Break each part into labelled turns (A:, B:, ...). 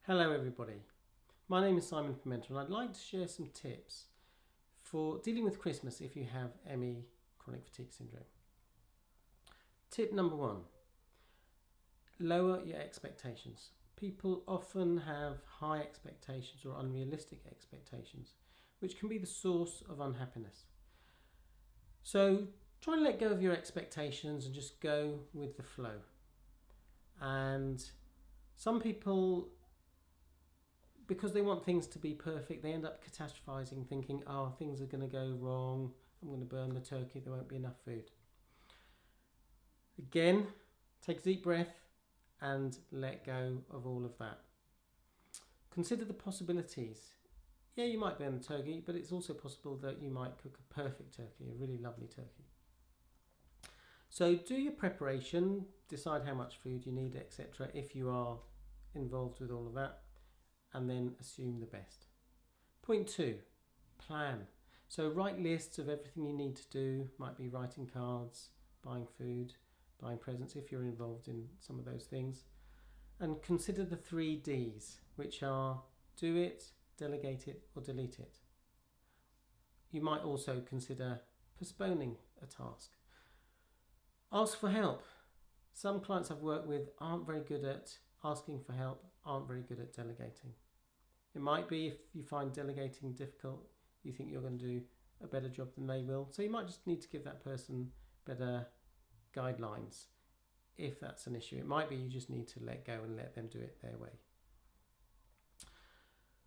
A: Hello everybody, my name is Simon Pimenta and I'd like to share some tips for dealing with Christmas if you have ME, chronic fatigue syndrome. Tip number one, lower your expectations. People often have high expectations or unrealistic expectations, which can be the source of unhappiness. So try and let go of your expectations and just go with the flow. And some people, because they want things to be perfect, they end up catastrophizing, thinking, oh, things are going to go wrong, I'm going to burn the turkey, there won't be enough food. Again, take a deep breath and let go of all of that. Consider the possibilities. Yeah, you might burn the turkey, but it's also possible that you might cook a perfect turkey, a really lovely turkey. So do your preparation, decide how much food you need, etc. if you are involved with all of that, and then assume the best. Point two, plan. So write lists of everything you need to do. Might be writing cards, buying food, buying presents if you're involved in some of those things. And consider the 3 Ds, which are do it, delegate it, or delete it. You might also consider postponing a task. Ask for help. Some clients I've worked with aren't very good at asking for help, aren't very good at delegating. It might be if you find delegating difficult, you think you're going to do a better job than they will. So you might just need to give that person better guidelines if that's an issue. It might be you just need to let go and let them do it their way.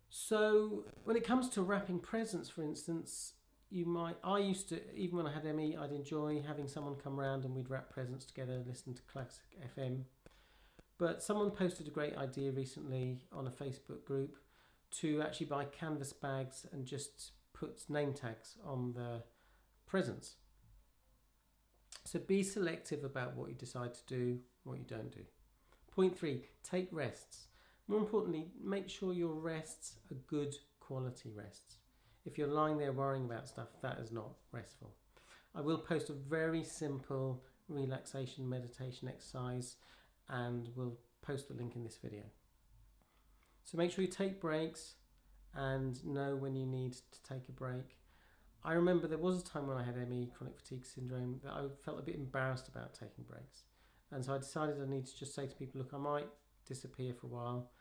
A: So when it comes to wrapping presents, for instance, I used to, even when I had ME, I'd enjoy having someone come around and we'd wrap presents together, listen to classic FM. But someone posted a great idea recently on a Facebook group to actually buy canvas bags and just put name tags on the presents. So be selective about what you decide to do, what you don't do. Point 3, take rests. More importantly, make sure your rests are good quality rests. If you're lying there worrying about stuff, that is not restful. I will post a very simple relaxation meditation exercise and we'll post the link in this video. So make sure you take breaks and know when you need to take a break. I remember there was a time when I had ME, chronic fatigue syndrome, that I felt a bit embarrassed about taking breaks. And so I decided I need to just say to people, look, I might disappear for a while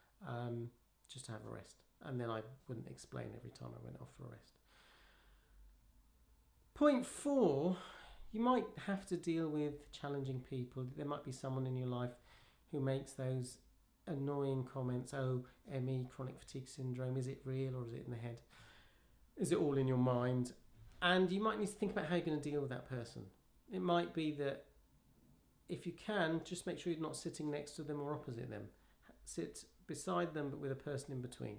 A: just to have a rest. And then I wouldn't explain every time I went off for a rest. Point 4, you might have to deal with challenging people. There might be someone in your life who makes those annoying comments, oh, ME, chronic fatigue syndrome, is it real or is it in the head? Is it all in your mind? And you might need to think about how you're going to deal with that person. It might be that if you can, just make sure you're not sitting next to them or opposite them. Sit beside them but with a person in between.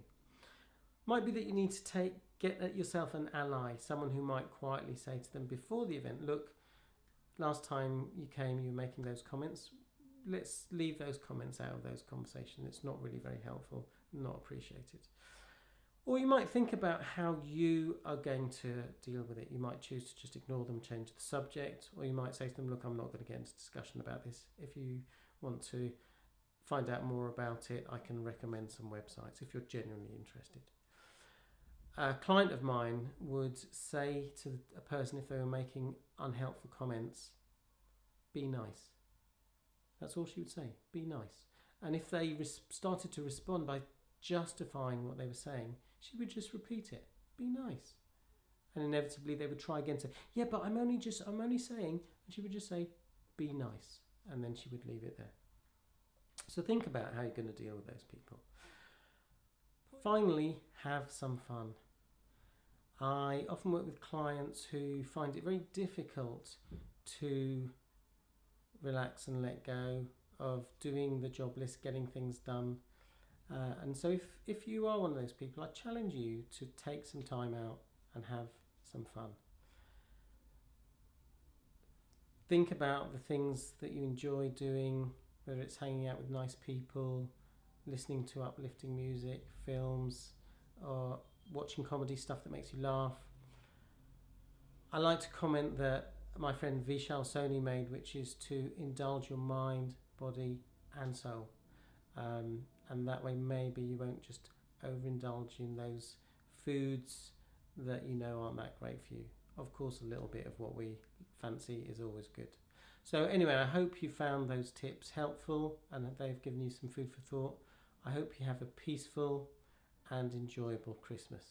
A: Might be that you need to get yourself an ally, someone who might quietly say to them before the event, look, last time you came you were making those comments, let's leave those comments out of those conversations. It's not really very helpful, not appreciated. Or you might think about how you are going to deal with it. You might choose to just ignore them, change the subject, or you might say to them, look, I'm not going to get into discussion about this. If you want to find out more about it, I can recommend some websites if you're genuinely interested. A client of mine would say to a person if they were making unhelpful comments, be nice. That's all she would say, be nice. And if they started to respond by justifying what they were saying, she would just repeat it, be nice. And inevitably they would try again, say, yeah, but I'm only saying, and she would just say, be nice. And then she would leave it there. So think about how you're going to deal with those people. Finally, have some fun. I often work with clients who find it very difficult to relax and let go of doing the job list, getting things done. And so if you are one of those people, I challenge you to take some time out and have some fun. Think about the things that you enjoy doing, whether it's hanging out with nice people, listening to uplifting music, films, or watching comedy stuff that makes you laugh. I like to comment that my friend Vishal Soni made, which is to indulge your mind, body and soul. and that way maybe you won't just overindulge in those foods that you know aren't that great for you. Of course, a little bit of what we fancy is always good. So anyway, I hope you found those tips helpful and that they've given you some food for thought. I hope you have a peaceful and enjoyable Christmas.